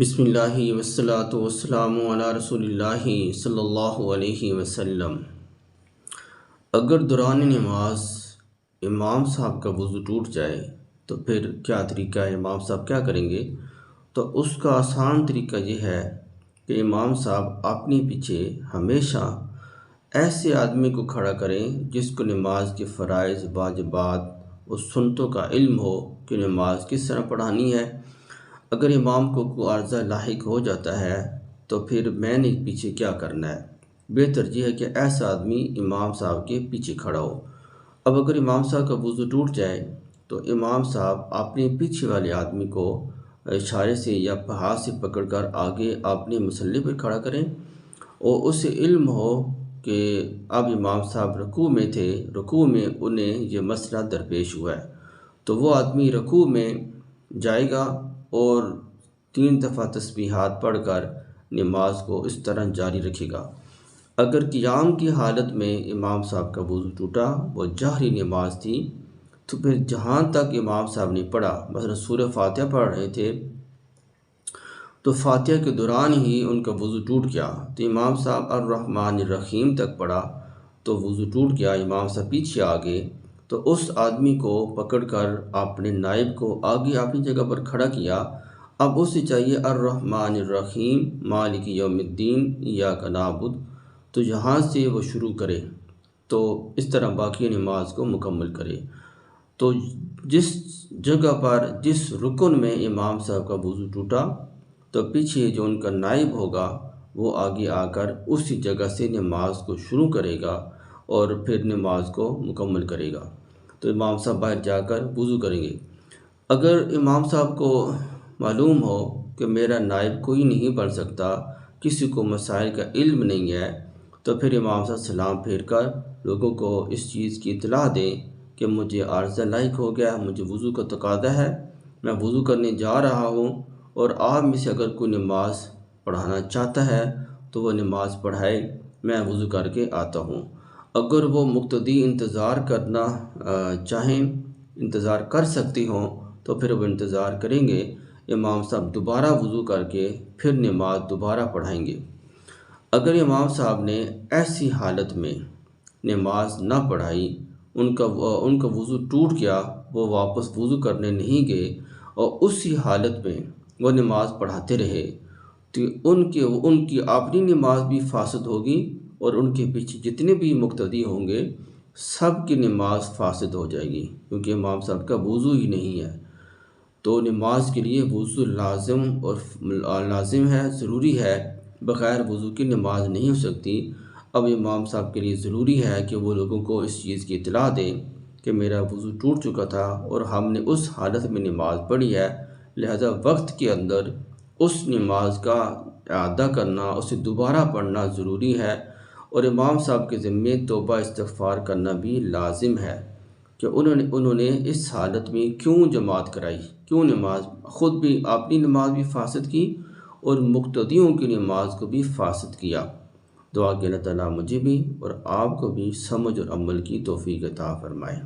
بسم اللہ والصلاۃ والسلام علی رسول اللہ صلی اللہ علیہ وسلم۔ اگر دوران نماز امام صاحب کا وضو ٹوٹ جائے تو پھر کیا طریقہ ہے، امام صاحب کیا کریں گے؟ تو اس کا آسان طریقہ یہ ہے کہ امام صاحب اپنے پیچھے ہمیشہ ایسے آدمی کو کھڑا کریں جس کو نماز کے فرائض، واجبات اور سنتوں کا علم ہو کہ نماز کس طرح پڑھانی ہے۔ اگر امام کو کوئی عارضہ لاحق ہو جاتا ہے تو پھر میں نے پیچھے کیا کرنا ہے؟ بہتر یہ ہے کہ ایسا آدمی امام صاحب کے پیچھے کھڑا ہو۔ اب اگر امام صاحب کا وضو ٹوٹ جائے تو امام صاحب اپنے پیچھے والے آدمی کو اشارے سے یا ہاتھ سے پکڑ کر آگے اپنے مصلی پر کھڑا کریں، اور اسے علم ہو کہ اب امام صاحب رکوع میں تھے، رکوع میں انہیں یہ مسئلہ درپیش ہوا ہے، تو وہ آدمی رکوع میں جائے گا اور 3 دفعہ تسبیحات پڑھ کر نماز کو اس طرح جاری رکھے گا۔ اگر قیام کی حالت میں امام صاحب کا وضو ٹوٹا، وہ جہری نماز تھی، تو پھر جہاں تک امام صاحب نے پڑھا، مثلا سورہ فاتحہ پڑھ رہے تھے تو فاتحہ کے دوران ہی ان کا وضو ٹوٹ گیا، تو امام صاحب الرحمن الرحیم تک پڑھا تو وضو ٹوٹ گیا، امام صاحب پیچھے آگے، تو اس آدمی کو پکڑ کر اپنے نائب کو آگے اپنی جگہ پر کھڑا کیا۔ اب اسے چاہیے الرحمن الرحیم مالک یوم الدین ایاک نعبد، تو یہاں سے وہ شروع کرے، تو اس طرح باقی نماز کو مکمل کرے۔ تو جس جگہ پر، جس رکن میں امام صاحب کا وضو ٹوٹا، تو پیچھے جو ان کا نائب ہوگا وہ آگے آ کر اسی جگہ سے نماز کو شروع کرے گا اور پھر نماز کو مکمل کرے گا۔ تو امام صاحب باہر جا کر وضو کریں گے۔ اگر امام صاحب کو معلوم ہو کہ میرا نائب کوئی نہیں پڑھ سکتا، کسی کو مسائل کا علم نہیں ہے، تو پھر امام صاحب سلام پھیر کر لوگوں کو اس چیز کی اطلاع دیں کہ مجھے عارضہ لاحق ہو گیا، مجھے وضو کا تقاضا ہے، میں وضو کرنے جا رہا ہوں، اور آپ میں سے اگر کوئی نماز پڑھانا چاہتا ہے تو وہ نماز پڑھائے، میں وضو کر کے آتا ہوں۔ اگر وہ مقتدی انتظار کرنا چاہیں، انتظار کر سکتی ہوں، تو پھر وہ انتظار کریں گے، امام صاحب دوبارہ وضو کر کے پھر نماز دوبارہ پڑھائیں گے۔ اگر امام صاحب نے ایسی حالت میں نماز نہ پڑھائی، ان کا وضو ٹوٹ گیا، وہ واپس وضو کرنے نہیں گئے اور اسی حالت میں وہ نماز پڑھاتے رہے، تو ان کی اپنی نماز بھی فاسد ہوگی اور ان کے پیچھے جتنے بھی مقتدی ہوں گے سب کی نماز فاسد ہو جائے گی، کیونکہ امام صاحب کا وضو ہی نہیں ہے۔ تو نماز کے لیے وضو لازم ہے، ضروری ہے، بغیر وضو کی نماز نہیں ہو سکتی۔ اب امام صاحب کے لیے ضروری ہے کہ وہ لوگوں کو اس چیز کی اطلاع دیں کہ میرا وضو ٹوٹ چکا تھا اور ہم نے اس حالت میں نماز پڑھی ہے، لہذا وقت کے اندر اس نماز کا اعادہ کرنا، اسے دوبارہ پڑھنا ضروری ہے، اور امام صاحب کے ذمے توبہ استغفار کرنا بھی لازم ہے کہ انہوں نے اس حالت میں کیوں جماعت کرائی، کیوں نماز، خود بھی اپنی نماز بھی فاسد کی اور مقتدیوں کی نماز کو بھی فاسد کیا۔ دعا کہ اللہ تعالیٰ مجھے بھی اور آپ کو بھی سمجھ اور عمل کی توفیق عطا فرمائے۔